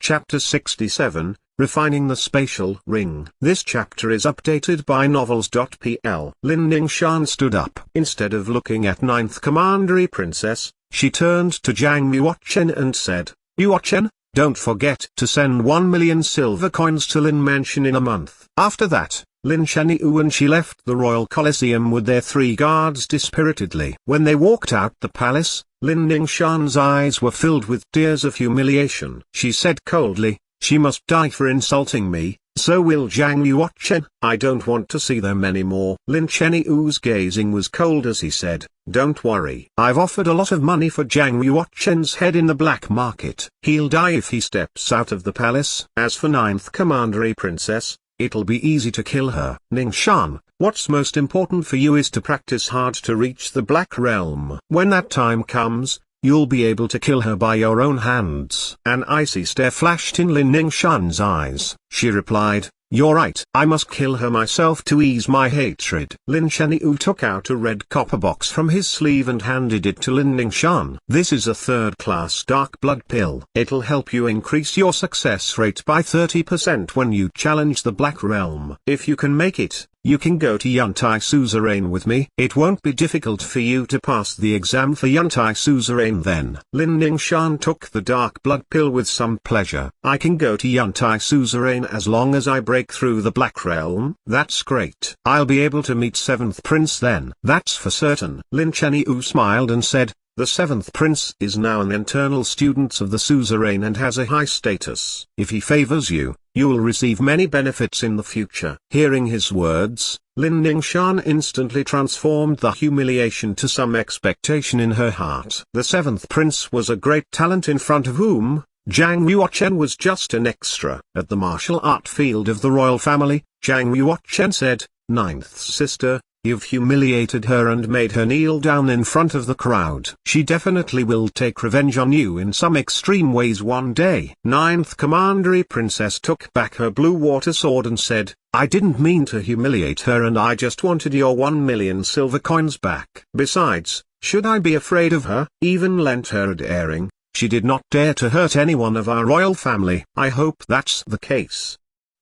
Chapter 67, Refining the Spatial Ring. This chapter is updated by novels.pl. Lin Ningshan stood up. Instead of looking at Ninth Commandery Princess, she turned to Zhang Yuochen and said, "Yuochen, don't forget to send 1 million silver coins to Lin Mansion in a month." After that, Lin Shaniu and she left the Royal Colosseum with their 3 guards dispiritedly. When they walked out the palace, Lin Ningshan's eyes were filled with tears of humiliation. She said coldly, "She must die for insulting me, so will Zhang Yuochen. I don't want to see them anymore." Lin Shaniu's gazing was cold as he said, "Don't worry. I've offered a lot of money for Zhang Yuochen's head in the black market. He'll die if he steps out of the palace. As for Ninth Commandery Princess, it'll be easy to kill her." "Ningshan, what's most important for you is to practice hard to reach the Black Realm. When that time comes, you'll be able to kill her by your own hands." An icy stare flashed in Lin Ningshan's eyes. She replied, "You're right. I must kill her myself to ease my hatred." Lin Shaniu took out a red copper box from his sleeve and handed it to Lin Ningshan. "This is a third-class dark blood pill. It'll help you increase your success rate by 30% when you challenge the Black Realm. If you can make it, you can go to Yuntai Suzerain with me. It won't be difficult for you to pass the exam for Yuntai Suzerain then." Lin Ningshan took the dark blood pill with some pleasure. "I can go to Yuntai Suzerain as long as I break through the Black Realm." "That's great. I'll be able to meet 7th Prince then." "That's for certain." Lin Cheniu smiled and said, "The 7th Prince is now an internal student of the Suzerain and has a high status. If he favors you, you will receive many benefits in the future." Hearing his words, Lin Ningshan instantly transformed the humiliation to some expectation in her heart. The 7th Prince was a great talent in front of whom Zhang Yuochen was just an extra. At the martial art field of the royal family, Zhang Yuochen said, "Ninth sister, you've humiliated her and made her kneel down in front of the crowd. She definitely will take revenge on you in some extreme ways one day." Ninth Commandery Princess took back her blue water sword and said, "I didn't mean to humiliate her and I just wanted your 1 million silver coins back. Besides, should I be afraid of her?" Even lent her a daring. She did not dare to hurt anyone of our royal family. I hope that's the case.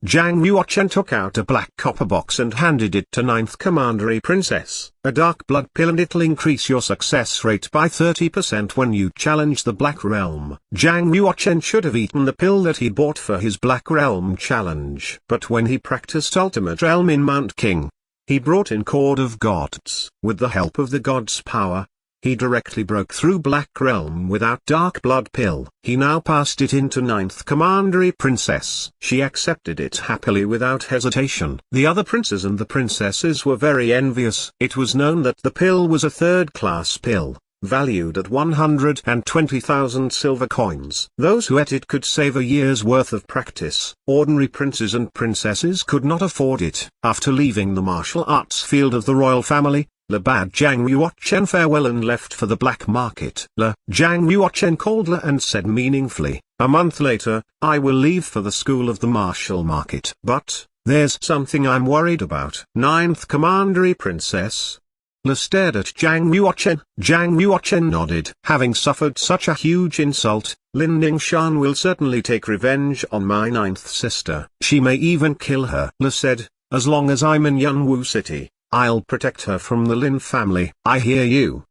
Zhang Yuochen took out a black copper box and handed it to Ninth Commandery Princess. "A dark blood pill and it'll increase your success rate by 30% when you challenge the Black Realm." Zhang Yuochen should have eaten the pill that he bought for his Black Realm challenge. But when he practiced Ultimate Realm in Mount King, he brought in Cord of Gods. With the help of the God's power, he directly broke through Black Realm without dark blood pill. He now passed it into Ninth Commandery Princess. She accepted it happily without hesitation. The other princes and the princesses were very envious. It was known that the pill was a third-class pill, valued at 120,000 silver coins. Those who ate it could save a year's worth of practice. Ordinary princes and princesses could not afford it. After leaving the martial arts field of the royal family, Le bade Zhang Yuochen farewell and left for the black market. Zhang Yuochen called Le and said meaningfully, "A month later, I will leave for the school of the martial market. But, there's something I'm worried about." Ninth Commandery Princess. Le stared at Zhang Yuochen. Zhang Yuochen nodded. "Having suffered such a huge insult, Lin Ningshan will certainly take revenge on my 9th sister. She may even kill her." Le said, "As long as I'm in Yunwu City, I'll protect her from the Lin family." "I hear you."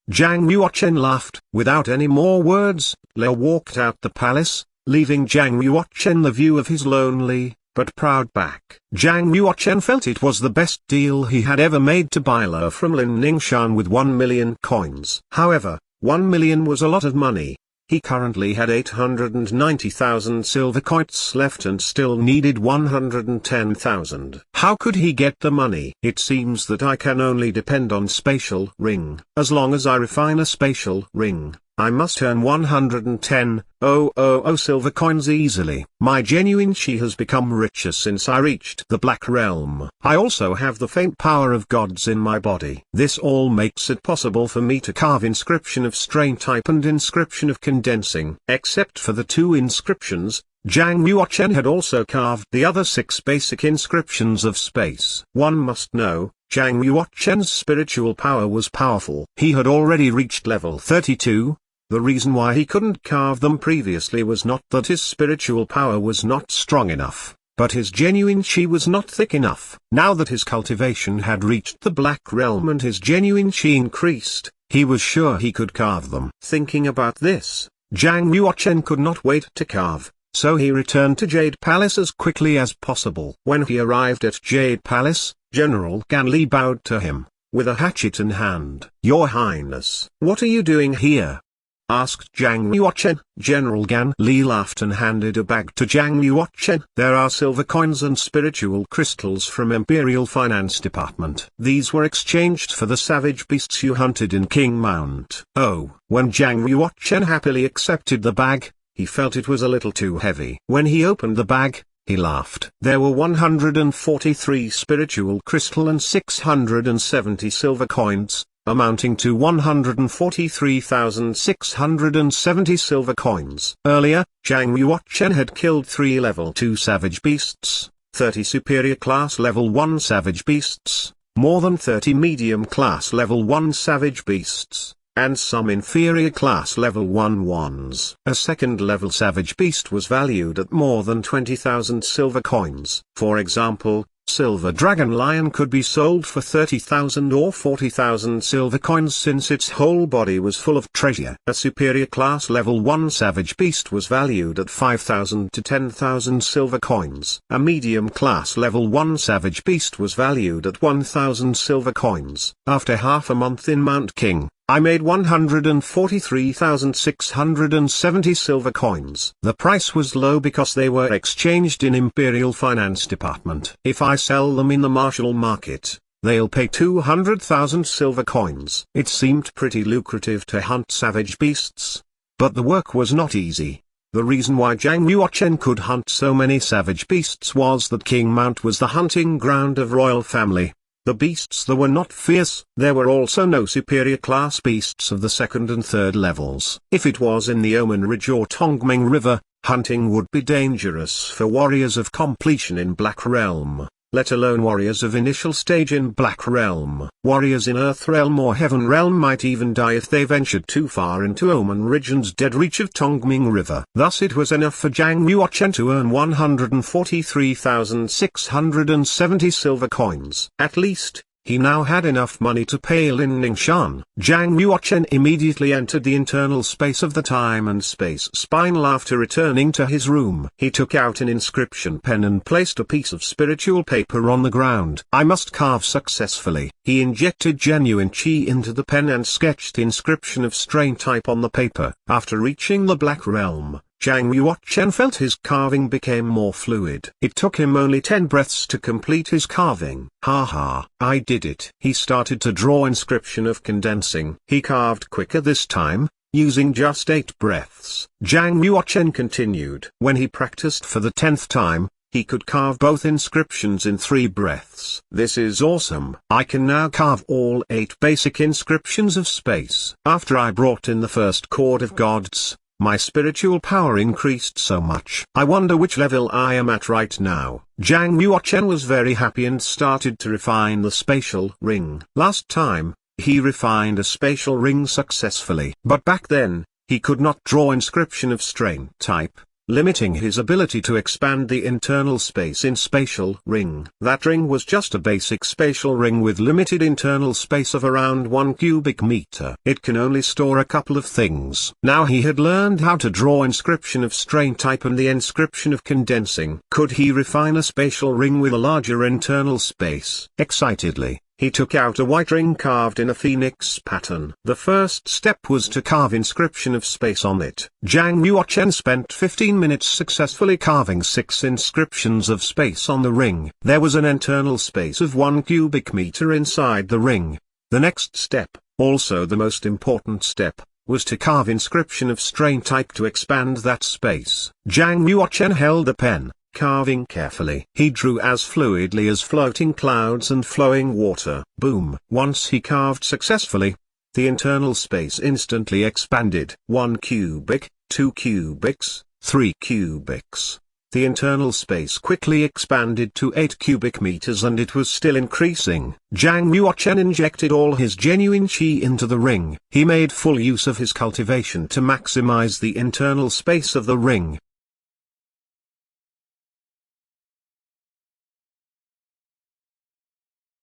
Zhang Yuochen laughed. Without any more words, Le walked out the palace, leaving Zhang Yuochen the view of his lonely, but proud back. Zhang Yuochen felt it was the best deal he had ever made to buy Le from Lin Ningshan with 1 million coins. However, 1 million was a lot of money. He currently had 890,000 silver coins left and still needed 110,000. How could he get the money? "It seems that I can only depend on Spatial Ring. As long as I refine a Spatial Ring, I must earn 110,000 silver coins easily. My genuine chi has become richer since I reached the Black Realm. I also have the faint power of gods in my body. This all makes it possible for me to carve inscription of strain type and inscription of condensing." Except for the 2 inscriptions, Zhang Yuochen had also carved the other 6 basic inscriptions of space. One must know, Zhang Yuochen's spiritual power was powerful. He had already reached level 32. The reason why he couldn't carve them previously was not that his spiritual power was not strong enough, but his genuine chi was not thick enough. Now that his cultivation had reached the Black Realm and his genuine chi increased, he was sure he could carve them. Thinking about this, Zhang Yuochen could not wait to carve, so he returned to Jade Palace as quickly as possible. When he arrived at Jade Palace, General Gan Li bowed to him, with a hatchet in hand. "Your Highness, what are you doing here?" asked Zhang Yuochen. General Gan Li laughed and handed a bag to Zhang Yuochen. "There are silver coins and spiritual crystals from Imperial Finance Department. These were exchanged for the savage beasts you hunted in King Mount." Oh, when Zhang Yuochen happily accepted the bag, he felt it was a little too heavy. When he opened the bag, he laughed. There were 143 spiritual crystal and 670 silver coins, amounting to 143,670 silver coins. Earlier, Zhang Yuochen had killed 3 level 2 savage beasts, 30 superior class level 1 savage beasts, more than 30 medium class level 1 savage beasts, and some inferior class level 1 ones. A second level savage beast was valued at more than 20,000 silver coins. For example, Silver Dragon Lion could be sold for 30,000 or 40,000 silver coins since its whole body was full of treasure. A superior class level 1 savage beast was valued at 5,000 to 10,000 silver coins. A medium class level 1 savage beast was valued at 1,000 silver coins. After half a month in Mount King, I made 143,670 silver coins. The price was low because they were exchanged in Imperial Finance Department. If I sell them in the martial market, they'll pay 200,000 silver coins. It seemed pretty lucrative to hunt savage beasts, but the work was not easy. The reason why Zhang Yuochen could hunt so many savage beasts was that King Mount was the hunting ground of royal family. The beasts that were not fierce. There were also no superior class beasts of the second and third levels. If it was in the Omen Ridge or Tongming River, hunting would be dangerous for warriors of completion in Black Realm, let alone warriors of initial stage in Black Realm. Warriors in Earth Realm or Heaven Realm might even die if they ventured too far into Omen Ridge and dead reach of Tongming River. Thus it was enough for Zhang Yuochen to earn 143,670 silver coins. At least, he now had enough money to pay Lin Ningshan. Zhang Yuochen immediately entered the internal space of the time and space spinal. After returning to his room, he took out an inscription pen and placed a piece of spiritual paper on the ground. I must carve successfully. He injected genuine chi into the pen and sketched the inscription of strain type on the paper. After reaching the Black Realm, Zhang Yuochen felt his carving became more fluid. It took him only 10 breaths to complete his carving. Haha, I did it. He started to draw inscription of condensing. He carved quicker this time, using just 8 breaths. Zhang Yuochen continued. When he practiced for the 10th time, he could carve both inscriptions in 3 breaths. This is awesome. I can now carve all 8 basic inscriptions of space. After I brought in the first chord of gods, my spiritual power increased so much. I wonder which level I am at right now. Zhang Yuochen was very happy and started to refine the spatial ring. Last time, he refined a spatial ring successfully. But back then, he could not draw inscription of strain type, limiting his ability to expand the internal space in spatial ring. That ring was just a basic spatial ring with limited internal space of around 1 cubic meter. It can only store a couple of things. Now he had learned how to draw inscription of strain type and the inscription of condensing. Could he refine a spatial ring with a larger internal space? Excitedly, he took out a white ring carved in a phoenix pattern. The first step was to carve inscription of space on it. Zhang Yuochen spent 15 minutes successfully carving 6 inscriptions of space on the ring. There was an internal space of 1 cubic meter inside the ring. The next step, also the most important step, was to carve inscription of strain type to expand that space. Zhang Yuochen held a pen, carving carefully. He drew as fluidly as floating clouds and flowing water. Boom! Once he carved successfully, the internal space instantly expanded. 1 cubic, 2 cubics, 3 cubics, The internal space quickly expanded to 8 cubic meters and it was still increasing. Zhang Yuochen injected all his genuine qi into the ring. He made full use of his cultivation to maximize the internal space of the ring.